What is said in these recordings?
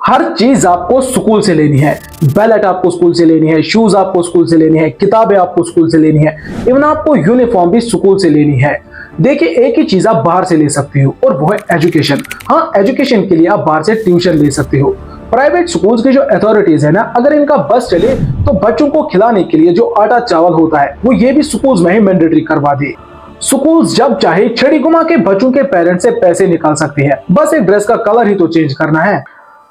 हर चीज आपको स्कूल से लेनी है। बैलेट आपको स्कूल से लेनी है, शूज आपको स्कूल से लेनी है, किताबें आपको स्कूल से लेनी है, इवन आपको यूनिफॉर्म भी स्कूल से लेनी है। देखिए, एक ही चीज आप बाहर से ले सकते हो और वो है एजुकेशन। हाँ, एजुकेशन के लिए आप बाहर से ट्यूशन ले सकते हो। प्राइवेट स्कूल्स की जो अथॉरिटीज है ना, अगर इनका बस चले तो बच्चों को खिलाने के लिए जो आटा चावल होता है वो ये भी स्कूल्स में ही मैंडेटरी करवा दे। स्कूल्स जब चाहे छड़ी घुमा के बच्चों के पेरेंट्स से पैसे निकाल सकते हैं, बस एक ड्रेस का कलर ही तो चेंज करना है।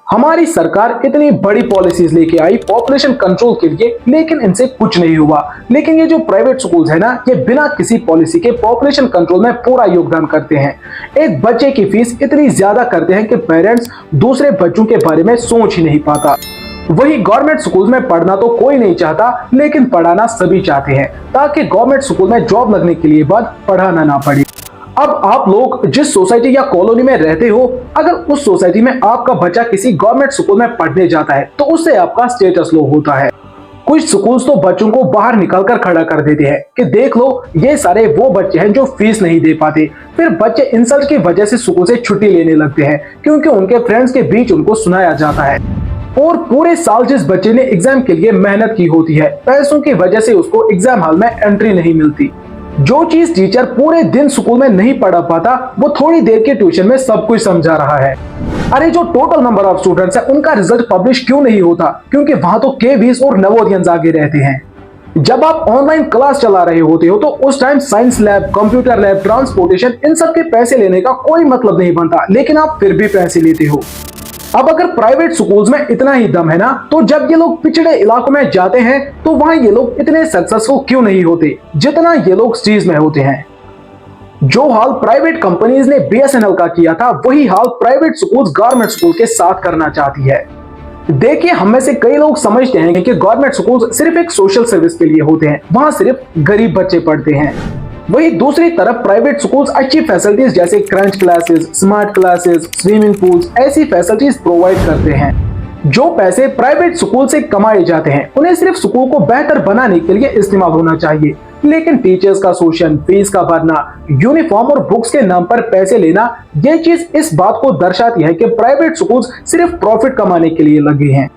हमारी सरकार इतनी बड़ी पॉलिसीज लेके आई पॉपुलेशन कंट्रोल के लिए, लेकिन इनसे कुछ नहीं हुआ। लेकिन ये जो प्राइवेट स्कूल्स है ना, ये बिना किसी पॉलिसी के पॉपुलेशन कंट्रोल में पूरा योगदान करते हैं। एक बच्चे की फीस इतनी ज्यादा करते हैं कि पेरेंट्स दूसरे बच्चों के बारे में सोच ही नहीं पाता। वही गवर्नमेंट स्कूल में पढ़ना तो कोई नहीं चाहता, लेकिन पढ़ाना सभी चाहते हैं, ताकि गवर्नमेंट स्कूल में जॉब लगने के लिए बाद पढ़ाना ना पड़े। अब आप लोग जिस सोसाइटी या कॉलोनी में रहते हो, अगर उस सोसाइटी में आपका बच्चा किसी गवर्नमेंट स्कूल में पढ़ने जाता है तो उससे आपका स्टेटस लो होता है। कुछ स्कूल्स तो बच्चों को बाहर निकालकर खड़ा कर देते हैं कि देख लो, ये सारे वो बच्चे हैं जो फीस नहीं दे पाते। फिर बच्चे इंसल्ट की वजह से स्कूल से छुट्टी लेने लगते हैं, क्योंकि उनके फ्रेंड्स के बीच उनको सुनाया जाता है। और पूरे साल जिस बच्चे ने एग्जाम के लिए मेहनत की होती है, पैसों की वजह से उसको एग्जाम हॉल में एंट्री नहीं मिलती। जो चीज टीचर पूरे दिन स्कूल में नहीं पढ़ा पाता, वो थोड़ी देर के ट्यूशन में सब कुछ समझा रहा है। अरे जो टोटल नंबर ऑफ स्टूडेंट्स है, उनका रिजल्ट पब्लिश क्यों नहीं होता? क्योंकि वहां तो केवीज और नवोदयंस आगे रहते हैं। जब आप ऑनलाइन क्लास चला रहे होते हो तो उस time science lab, computer lab, transportation, इन सब के पैसे लेने का कोई मतलब नहीं बनता, लेकिन आप फिर भी पैसे लेते हो। अब अगर प्राइवेट स्कूल्स में इतना ही दम है ना, तो जब ये लोग पिछड़े इलाकों में जाते हैं तो वहां ये लोग इतने सक्सेसफुल क्यों नहीं होते जितना ये लोग सिटीज में होते हैं। जो हाल प्राइवेट कंपनीज ने बीएसएनएल का किया था, वही हाल प्राइवेट स्कूल्स गवर्नमेंट स्कूल के साथ करना चाहती है। देखिए, हम में से कई लोग समझते हैं कि गवर्नमेंट स्कूल सिर्फ एक सोशल सर्विस के लिए होते हैं, वहां सिर्फ गरीब बच्चे पढ़ते हैं। वही दूसरी तरफ प्राइवेट स्कूल्स अच्छी फैसिलिटीज जैसे crunch classes, smart classes, swimming pools, ऐसी फैसिलिटीज प्रोवाइड करते हैं। जो पैसे प्राइवेट स्कूल से कमाए जाते हैं, उन्हें सिर्फ स्कूल को बेहतर बनाने के लिए इस्तेमाल होना चाहिए। लेकिन टीचर्स का शोषण, फीस का भरना, यूनिफॉर्म और बुक्स के नाम पर पैसे लेना, ये चीज इस बात को दर्शाती है कि प्राइवेट स्कूल्स सिर्फ प्रॉफिट कमाने के लिए लगे हैं।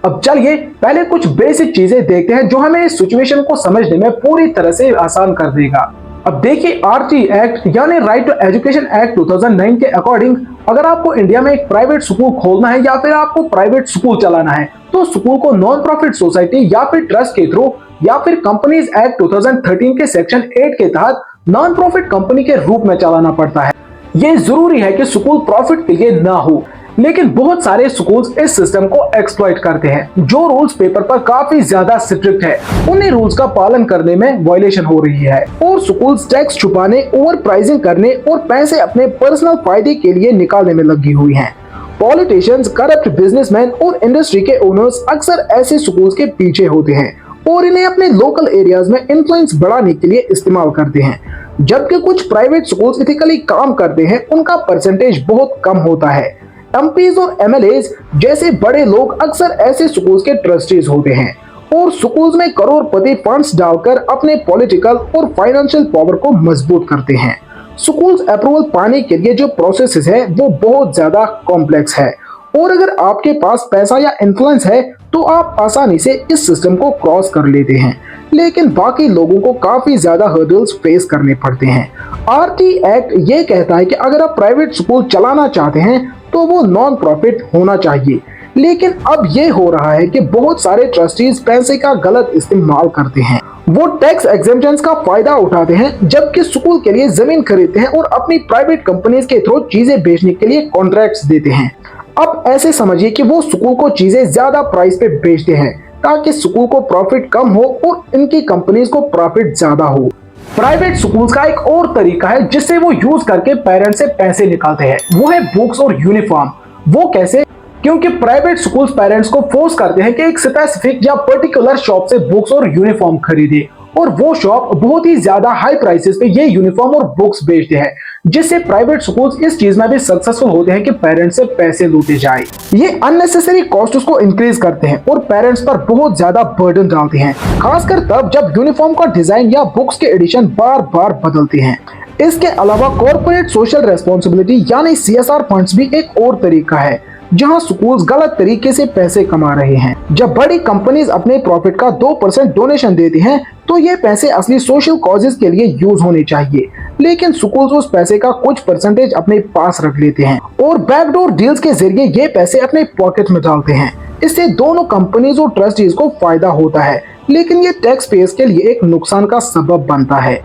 अब चलिए पहले कुछ बेसिक चीजें देखते हैं जो हमें इस सिचुएशन को समझने में पूरी तरह से आसान कर देगा। अब देखिए, आरटी एक्ट यानी राइट टू एजुकेशन एक्ट 2009 के अकॉर्डिंग, अगर आपको इंडिया में एक प्राइवेट स्कूल खोलना है या फिर आपको प्राइवेट स्कूल चलाना है, तो स्कूल को नॉन प्रॉफिट सोसाइटी या फिर ट्रस्ट के थ्रू या फिर कंपनीज एक्ट 2013 के सेक्शन 8 के तहत नॉन प्रॉफिट कंपनी के रूप में चलाना पड़ता है। ये जरूरी है कि स्कूल प्रॉफिट के लिए ना हो, लेकिन बहुत सारे स्कूल्स इस सिस्टम को एक्सप्लॉइट करते हैं। जो रूल्स पेपर पर काफी ज्यादा स्ट्रिक्ट है, उन्हीं रूल्स का पालन करने में वायलेशन हो रही है और स्कूल्स टैक्स छुपाने, ओवर प्राइसिंग करने और पैसे अपने पर्सनल फायदे के लिए निकालने में लगी हुई हैं। पॉलिटिशियंस, करप्ट बिजनेसमैन और इंडस्ट्री के ओनर्स अक्सर ऐसे स्कूल्स के पीछे होते हैं और इन्हें अपने लोकल एरियाज में इन्फ्लुएंस बढ़ाने के लिए इस्तेमाल करते हैं। जबकि कुछ प्राइवेट स्कूल्स इथिकली काम करते हैं, उनका परसेंटेज बहुत कम होता है। एमपीज और एमएलएज जैसे बड़े लोग अक्सर ऐसे स्कूल्स के ट्रस्टीज होते हैं और स्कूल्स में करोड़पति फंड्स डालकर अपने पॉलिटिकल और फाइनेंशियल पावर को मजबूत करते हैं। स्कूल्स अप्रूवल पाने के लिए जो प्रोसेस है वो बहुत ज्यादा कॉम्प्लेक्स है और अगर आपके पास पैसा या इन्फ्लुएंस है तो आप आसानी से इस सिस्टम को क्रॉस कर लेते हैं, लेकिन बाकी लोगों को काफी ज्यादा हर्डल्स फेस करने पड़ते हैं। आरटी एक्ट ये कहता है कि अगर आप प्राइवेट स्कूल चलाना चाहते हैं तो वो नॉन प्रॉफिट होना चाहिए, लेकिन अब ये हो रहा है कि बहुत सारे ट्रस्टीज पैसे का गलत इस्तेमाल करते हैं। वो टैक्स एग्जेम्पशंस का फायदा उठाते हैं, जबकि स्कूल के लिए जमीन खरीदते हैं और अपनी प्राइवेट कंपनीज के थ्रू चीजें बेचने के लिए कॉन्ट्रैक्ट्स देते हैं। अब ऐसे समझिए कि वो स्कूल को चीजें ज्यादा प्राइस पे बेचते हैं ताकि स्कूल को प्रॉफिट कम हो और इनकी कंपनीज को प्रॉफिट ज्यादा हो। प्राइवेट स्कूल्स का एक और तरीका है जिससे वो यूज करके पेरेंट्स से पैसे निकालते हैं, वो है बुक्स और यूनिफॉर्म। वो कैसे? क्योंकि प्राइवेट स्कूल्स पेरेंट्स को फोर्स करते हैं कि एक स्पेसिफिक या पर्टिकुलर शॉप से बुक्स और यूनिफॉर्म खरीदे, और वो शॉप बहुत ही ज्यादा हाई प्राइसेस पे ये यूनिफॉर्म और बुक्स बेचते हैं, जिससे प्राइवेट स्कूल्स इस चीज में भी सक्सेसफुल होते हैं कि पेरेंट्स से पैसे लूटे जाए। ये अननेसेसरी कॉस्ट को इंक्रीज करते हैं और पेरेंट्स पर बहुत ज्यादा बर्डन डालते हैं, खासकर तब जब यूनिफॉर्म का डिजाइन या बुक्स के एडिशन बार बार बदलते हैं। इसके अलावा कॉर्पोरेट सोशल रेस्पॉन्सिबिलिटी यानी CSR फंड्स भी एक और तरीका है जहां स्कूल्स गलत तरीके से पैसे कमा रहे हैं। जब बड़ी कंपनीज अपने प्रॉफिट का 2% डोनेशन देती हैं, तो ये पैसे असली सोशल कॉजेज के लिए यूज होने चाहिए, लेकिन स्कूल्स उस पैसे का कुछ परसेंटेज अपने पास रख लेते हैं और बैकडोर डील्स के जरिए ये पैसे अपने पॉकेट में डालते हैं। इससे दोनों कंपनीज और ट्रस्टीज को फायदा होता है, लेकिन ये टैक्स पेयर्स के लिए एक नुकसान का सबब बनता है।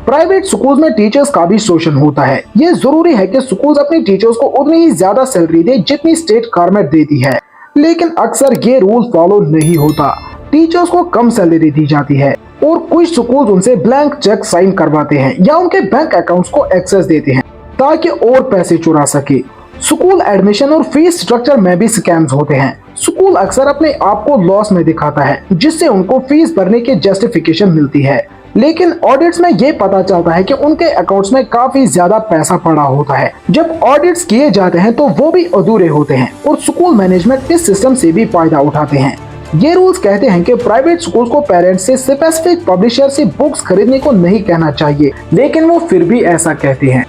प्राइवेट स्कूल्स में टीचर्स का भी शोषण होता है। ये जरूरी है कि स्कूल्स अपने टीचर्स को उतनी ही ज्यादा सैलरी दे जितनी स्टेट गवर्नमेंट देती है, लेकिन अक्सर ये रूल फॉलो नहीं होता। टीचर्स को कम सैलरी दी जाती है और कुछ स्कूल्स उनसे ब्लैंक चेक साइन करवाते हैं या उनके बैंक अकाउंट्स को एक्सेस देते हैं ताकि और पैसे चुरा सके। स्कूल एडमिशन और फीस स्ट्रक्चर में भी स्कैम्स होते हैं। स्कूल अक्सर अपने आप को लॉस में दिखाता है, जिससे उनको फीस भरने की जस्टिफिकेशन मिलती है, लेकिन ऑडिट्स में ये पता चलता है कि उनके अकाउंट्स में काफी ज्यादा पैसा पड़ा होता है। जब ऑडिट्स किए जाते हैं तो वो भी अधूरे होते हैं और स्कूल मैनेजमेंट इस सिस्टम से भी फायदा उठाते हैं। ये रूल्स कहते हैं कि प्राइवेट स्कूल्स को पेरेंट्स से स्पेसिफिक पब्लिशर से बुक्स खरीदने को नहीं कहना चाहिए, लेकिन वो फिर भी ऐसा कहते हैं।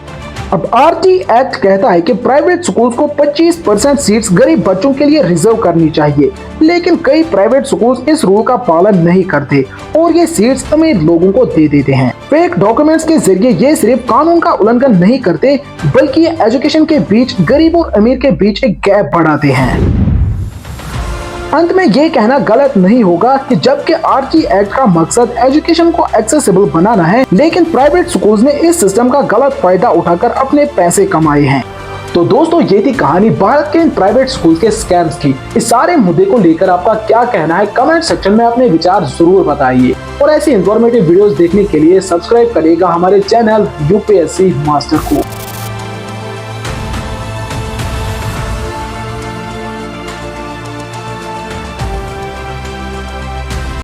अब आरटी एक्ट कहता है कि प्राइवेट स्कूल्स को 25% सीट्स गरीब बच्चों के लिए रिजर्व करनी चाहिए, लेकिन कई प्राइवेट स्कूल्स इस रूल का पालन नहीं करते और ये सीट्स अमीर लोगों को दे देते हैं। फेक डॉक्यूमेंट्स के जरिए ये सिर्फ कानून का उल्लंघन नहीं करते, बल्कि ये एजुकेशन के बीच गरीब और अमीर के बीच एक गैप बढ़ाते हैं। अंत में ये कहना गलत नहीं होगा कि जबकि आरटी एक्ट का मकसद एजुकेशन को एक्सेसिबल बनाना है, लेकिन प्राइवेट स्कूल्स ने इस सिस्टम का गलत फायदा उठाकर अपने पैसे कमाए हैं। तो दोस्तों, ये थी कहानी भारत के इन प्राइवेट स्कूल के स्कैम्स की। इस सारे मुद्दे को लेकर आपका क्या कहना है, कमेंट सेक्शन में अपने विचार जरूर बताइए और ऐसी इंफॉर्मेटिव वीडियोस देखने के लिए सब्सक्राइब करिएगा हमारे चैनल यूपीएससी मास्टर को।